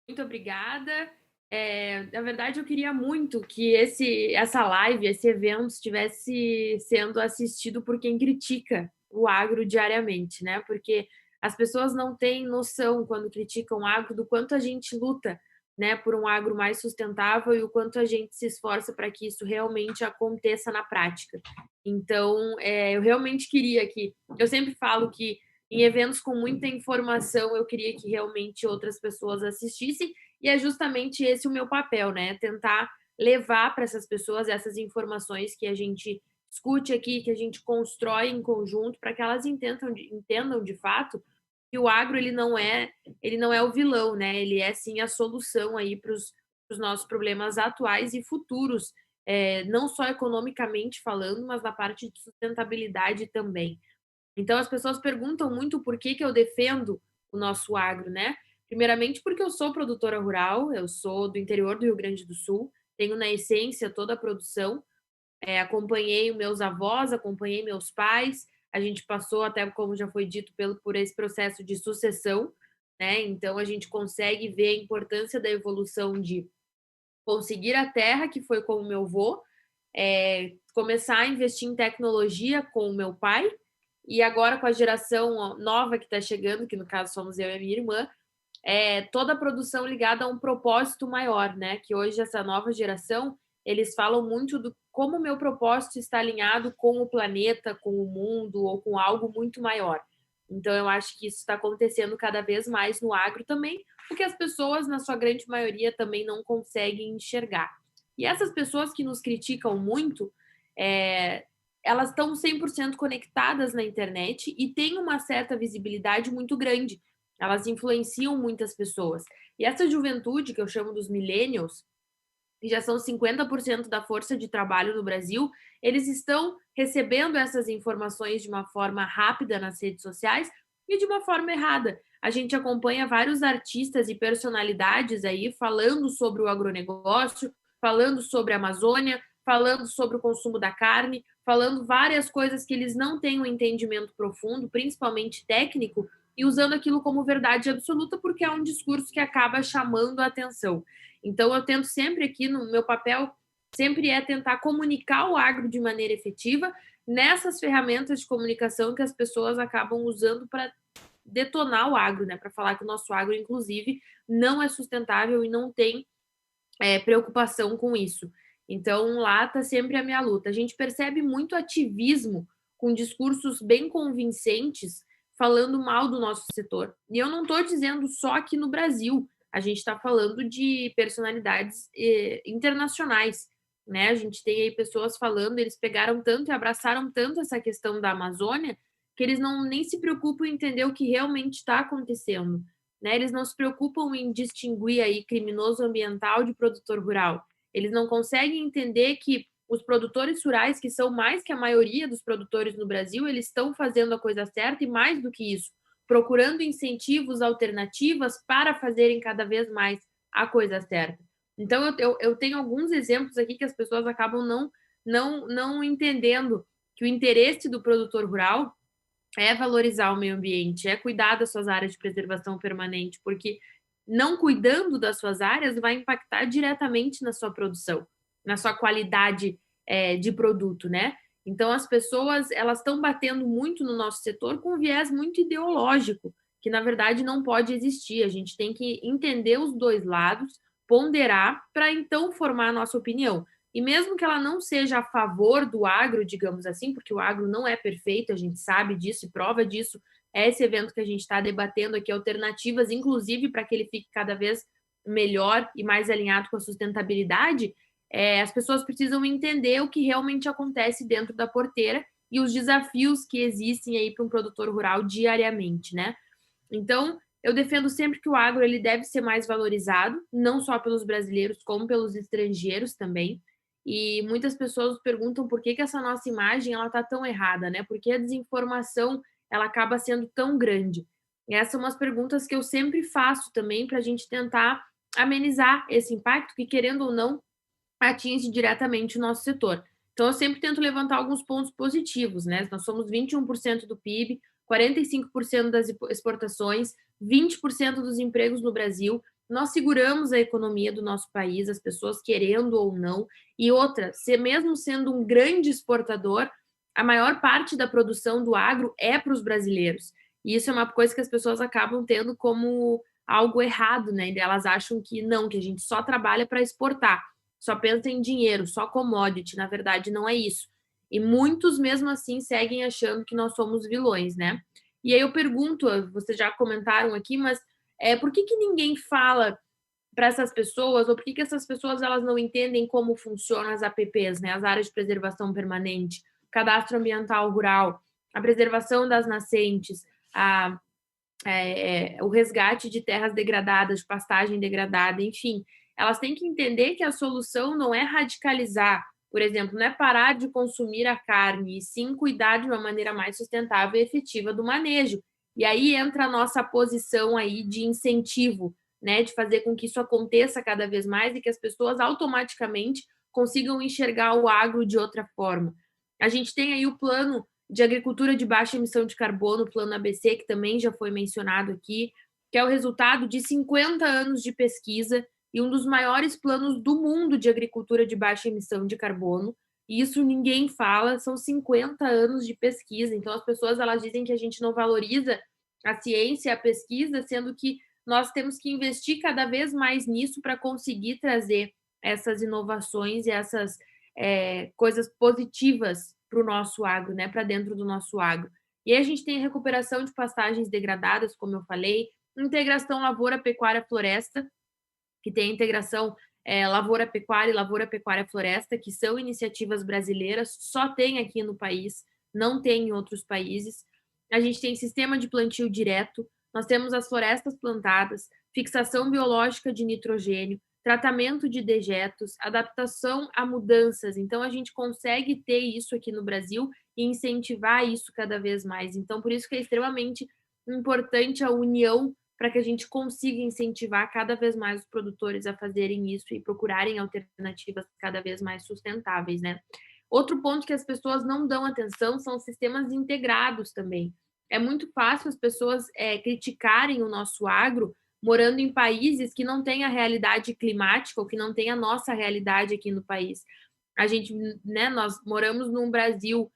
Muito obrigada. Na verdade, eu queria muito que essa live, esse evento, estivesse sendo assistido por quem critica o agro diariamente, né? Porque as pessoas não têm noção, quando criticam o agro, do quanto a gente luta, né, por um agro mais sustentável e o quanto a gente se esforça para que isso realmente aconteça na prática. Então, eu realmente queria que. Eu sempre falo que em eventos com muita informação, eu queria que realmente outras pessoas assistissem, e é justamente esse o meu papel, né? Tentar levar para essas pessoas essas informações que a gente discute aqui, que a gente constrói em conjunto, para que elas entendam de fato que o agro ele não é o vilão, né? Ele é sim a solução aí para os nossos problemas atuais e futuros, não só economicamente falando, mas na parte de sustentabilidade também. Então as pessoas perguntam muito por que eu defendo o nosso agro, né? Primeiramente porque eu sou produtora rural, eu sou do interior do Rio Grande do Sul, tenho na essência toda a produção, acompanhei meus avós, acompanhei meus pais, a gente passou até, como já foi dito, por esse processo de sucessão, né? Então a gente consegue ver a importância da evolução de conseguir a terra, que foi com o meu avô, começar a investir em tecnologia com o meu pai, e agora com a geração nova que está chegando, que no caso somos eu e a minha irmã, toda a produção ligada a um propósito maior, né? Que hoje essa nova geração, eles falam muito do como o meu propósito está alinhado com o planeta, com o mundo ou com algo muito maior. Então eu acho que isso está acontecendo cada vez mais no agro também, porque as pessoas, na sua grande maioria, também não conseguem enxergar. E essas pessoas que nos criticam muito, é, elas estão 100% conectadas na internet e têm uma certa visibilidade muito grande. Elas influenciam muitas pessoas. E essa juventude, que eu chamo dos millennials, que já são 50% da força de trabalho no Brasil, eles estão recebendo essas informações de uma forma rápida nas redes sociais e de uma forma errada. A gente acompanha vários artistas e personalidades aí falando sobre o agronegócio, falando sobre a Amazônia, falando sobre o consumo da carne, falando várias coisas que eles não têm um entendimento profundo, principalmente técnico, e usando aquilo como verdade absoluta porque é um discurso que acaba chamando a atenção. Então, eu tento sempre aqui, no meu papel, sempre é tentar comunicar o agro de maneira efetiva nessas ferramentas de comunicação que as pessoas acabam usando para detonar o agro, né? Para falar que o nosso agro, inclusive, não é sustentável e não tem preocupação com isso. Então, lá está sempre a minha luta. A gente percebe muito ativismo com discursos bem convincentes falando mal do nosso setor. E eu não estou dizendo só aqui no Brasil, a gente está falando de personalidades internacionais. Né? A gente tem aí pessoas falando, eles pegaram tanto e abraçaram tanto essa questão da Amazônia que eles não nem se preocupam em entender o que realmente está acontecendo. Né? Eles não se preocupam em distinguir aí criminoso ambiental de produtor rural. Eles não conseguem entender que os produtores rurais, que são mais que a maioria dos produtores no Brasil, eles estão fazendo a coisa certa e mais do que isso, procurando incentivos, alternativas para fazerem cada vez mais a coisa certa. Então, eu tenho alguns exemplos aqui que as pessoas acabam não entendendo que o interesse do produtor rural é valorizar o meio ambiente, é cuidar das suas áreas de preservação permanente, porque não cuidando das suas áreas vai impactar diretamente na sua produção, na sua qualidade de produto, né? Então as pessoas elas estão batendo muito no nosso setor com um viés muito ideológico, que na verdade não pode existir. A gente tem que entender os dois lados, ponderar para então formar a nossa opinião. E mesmo que ela não seja a favor do agro, digamos assim, porque o agro não é perfeito, a gente sabe disso e prova disso, é esse evento que a gente está debatendo aqui, alternativas, inclusive para que ele fique cada vez melhor e mais alinhado com a sustentabilidade, as pessoas precisam entender o que realmente acontece dentro da porteira e os desafios que existem aí para um produtor rural diariamente, né? Então, eu defendo sempre que o agro ele deve ser mais valorizado, não só pelos brasileiros, como pelos estrangeiros também. E muitas pessoas perguntam por que essa nossa imagem ela está tão errada, né? Por que a desinformação ela acaba sendo tão grande? E essas são umas perguntas que eu sempre faço também para a gente tentar amenizar esse impacto que, querendo ou não, atinge diretamente o nosso setor. Então, eu sempre tento levantar alguns pontos positivos, né? Nós somos 21% do PIB, 45% das exportações, 20% dos empregos no Brasil. nós seguramos a economia do nosso país, as pessoas querendo ou não. E outra, mesmo sendo um grande exportador, a maior parte da produção do agro é para os brasileiros. E isso é uma coisa que as pessoas acabam tendo como algo errado, né? E elas acham que não, que a gente só trabalha para exportar, só pensa em dinheiro, só commodity. Na verdade, não é isso. E muitos, mesmo assim, seguem achando que nós somos vilões, né? E aí eu pergunto, vocês já comentaram aqui, mas por que ninguém fala para essas pessoas, ou por que essas pessoas elas não entendem como funcionam as APPs, né? As áreas de preservação permanente, cadastro ambiental rural, a preservação das nascentes, o resgate de terras degradadas, de pastagem degradada, enfim. Elas têm que entender que a solução não é radicalizar, por exemplo, não é parar de consumir a carne, e sim cuidar de uma maneira mais sustentável e efetiva do manejo. E aí entra a nossa posição aí de incentivo, né, de fazer com que isso aconteça cada vez mais e que as pessoas automaticamente consigam enxergar o agro de outra forma. A gente tem aí o plano de agricultura de baixa emissão de carbono, o plano ABC, que também já foi mencionado aqui, que é o resultado de 50 anos de pesquisa e um dos maiores planos do mundo de agricultura de baixa emissão de carbono. E isso ninguém fala, são 50 anos de pesquisa. Então as pessoas elas dizem que a gente não valoriza a ciência e a pesquisa, sendo que nós temos que investir cada vez mais nisso para conseguir trazer essas inovações e essas coisas positivas para o nosso agro, né, para dentro do nosso agro. E aí a gente tem a recuperação de pastagens degradadas, como eu falei, integração lavoura, pecuária, floresta, que tem a integração lavoura, pecuária e lavoura, pecuária, floresta, que são iniciativas brasileiras, só tem aqui no país, não tem em outros países. A gente tem sistema de plantio direto, nós temos as florestas plantadas, fixação biológica de nitrogênio, tratamento de dejetos, adaptação a mudanças. Então, a gente consegue ter isso aqui no Brasil e incentivar isso cada vez mais. Então, por isso que é extremamente importante a união para que a gente consiga incentivar cada vez mais os produtores a fazerem isso e procurarem alternativas cada vez mais sustentáveis, né? Outro ponto que as pessoas não dão atenção são os sistemas integrados também. É muito fácil as pessoas criticarem o nosso agro morando em países que não têm a realidade climática ou que não têm a nossa realidade aqui no país. A gente, né, nós moramos num Brasil,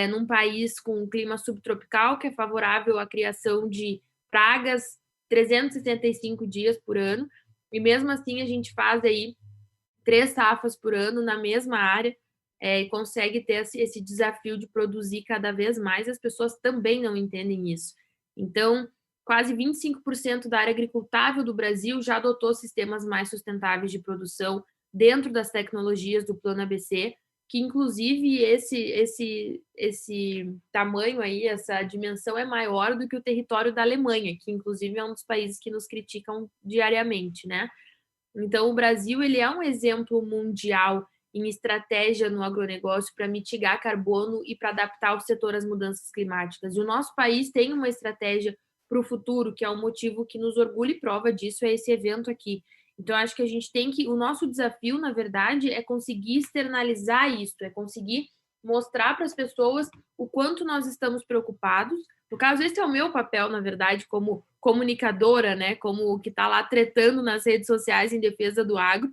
num país com um clima subtropical que é favorável à criação de pragas 365 dias por ano, e mesmo assim a gente faz aí 3 safras por ano na mesma área e consegue ter esse desafio de produzir cada vez mais, as pessoas também não entendem isso. Então, quase 25% da área agricultável do Brasil já adotou sistemas mais sustentáveis de produção dentro das tecnologias do Plano ABC, que inclusive esse tamanho aí, essa dimensão é maior do que o território da Alemanha, que inclusive é um dos países que nos criticam diariamente, né? Então o Brasil ele é um exemplo mundial em estratégia no agronegócio para mitigar carbono e para adaptar o setor às mudanças climáticas. E o nosso país tem uma estratégia para o futuro, que é um motivo que nos orgulha e prova disso é esse evento aqui. Então, acho que a gente tem que. O nosso desafio, na verdade, é conseguir externalizar isso, é conseguir mostrar para as pessoas o quanto nós estamos preocupados. No caso, esse é o meu papel, na verdade, como comunicadora, né? Como que está lá tretando nas redes sociais em defesa do agro.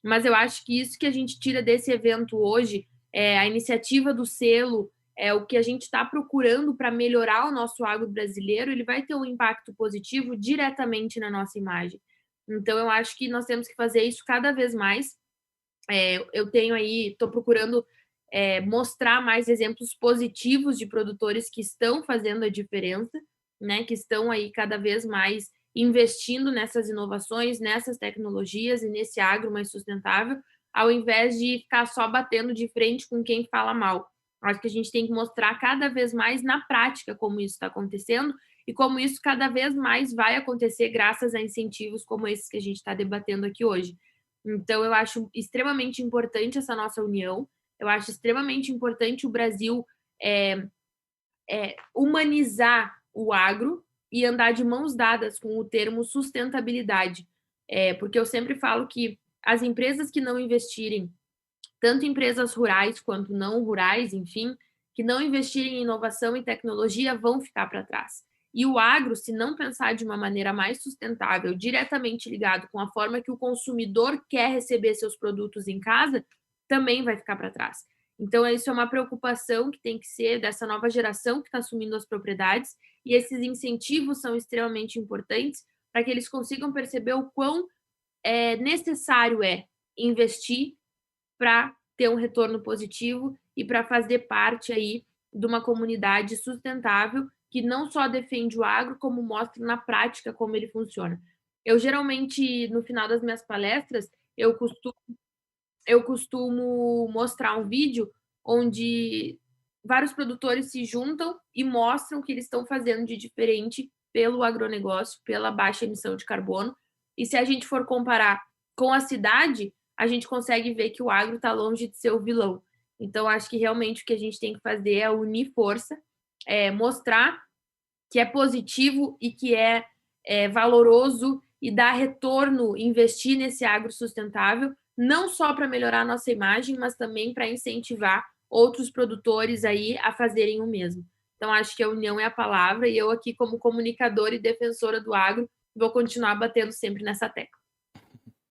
Mas eu acho que isso que a gente tira desse evento hoje, a iniciativa do selo, o que a gente está procurando para melhorar o nosso agro brasileiro, ele vai ter um impacto positivo diretamente na nossa imagem. Então, eu acho que nós temos que fazer isso cada vez mais. Eu tenho aí, estou procurando mostrar mais exemplos positivos de produtores que estão fazendo a diferença, né? Que estão aí cada vez mais investindo nessas inovações, nessas tecnologias e nesse agro mais sustentável, ao invés de ficar só batendo de frente com quem fala mal. Acho que a gente tem que mostrar cada vez mais na prática como isso está acontecendo e como isso cada vez mais vai acontecer graças a incentivos como esses que a gente está debatendo aqui hoje. Então, eu acho extremamente importante essa nossa união, eu acho extremamente importante o Brasil humanizar o agro e andar de mãos dadas com o termo sustentabilidade. Porque eu sempre falo que as empresas que não investirem, tanto empresas rurais quanto não rurais, enfim, que não investirem em inovação e tecnologia vão ficar para trás. E o agro, se não pensar de uma maneira mais sustentável, diretamente ligado com a forma que o consumidor quer receber seus produtos em casa, também vai ficar para trás. Então, isso é uma preocupação que tem que ser dessa nova geração que está assumindo as propriedades, e esses incentivos são extremamente importantes para que eles consigam perceber o quão necessário é investir para ter um retorno positivo e para fazer parte aí de uma comunidade sustentável que não só defende o agro, como mostra na prática como ele funciona. Eu geralmente, no final das minhas palestras, eu costumo mostrar um vídeo onde vários produtores se juntam e mostram o que eles estão fazendo de diferente pelo agronegócio, pela baixa emissão de carbono. E se a gente for comparar com a cidade, a gente consegue ver que o agro está longe de ser o vilão. Então, acho que realmente o que a gente tem que fazer é unir força, mostrar que é positivo e que é valoroso e dar retorno, investir nesse agro sustentável, não só para melhorar a nossa imagem, mas também para incentivar outros produtores aí a fazerem o mesmo. Então, acho que a união é a palavra, e eu aqui, como comunicadora e defensora do agro, vou continuar batendo sempre nessa tecla.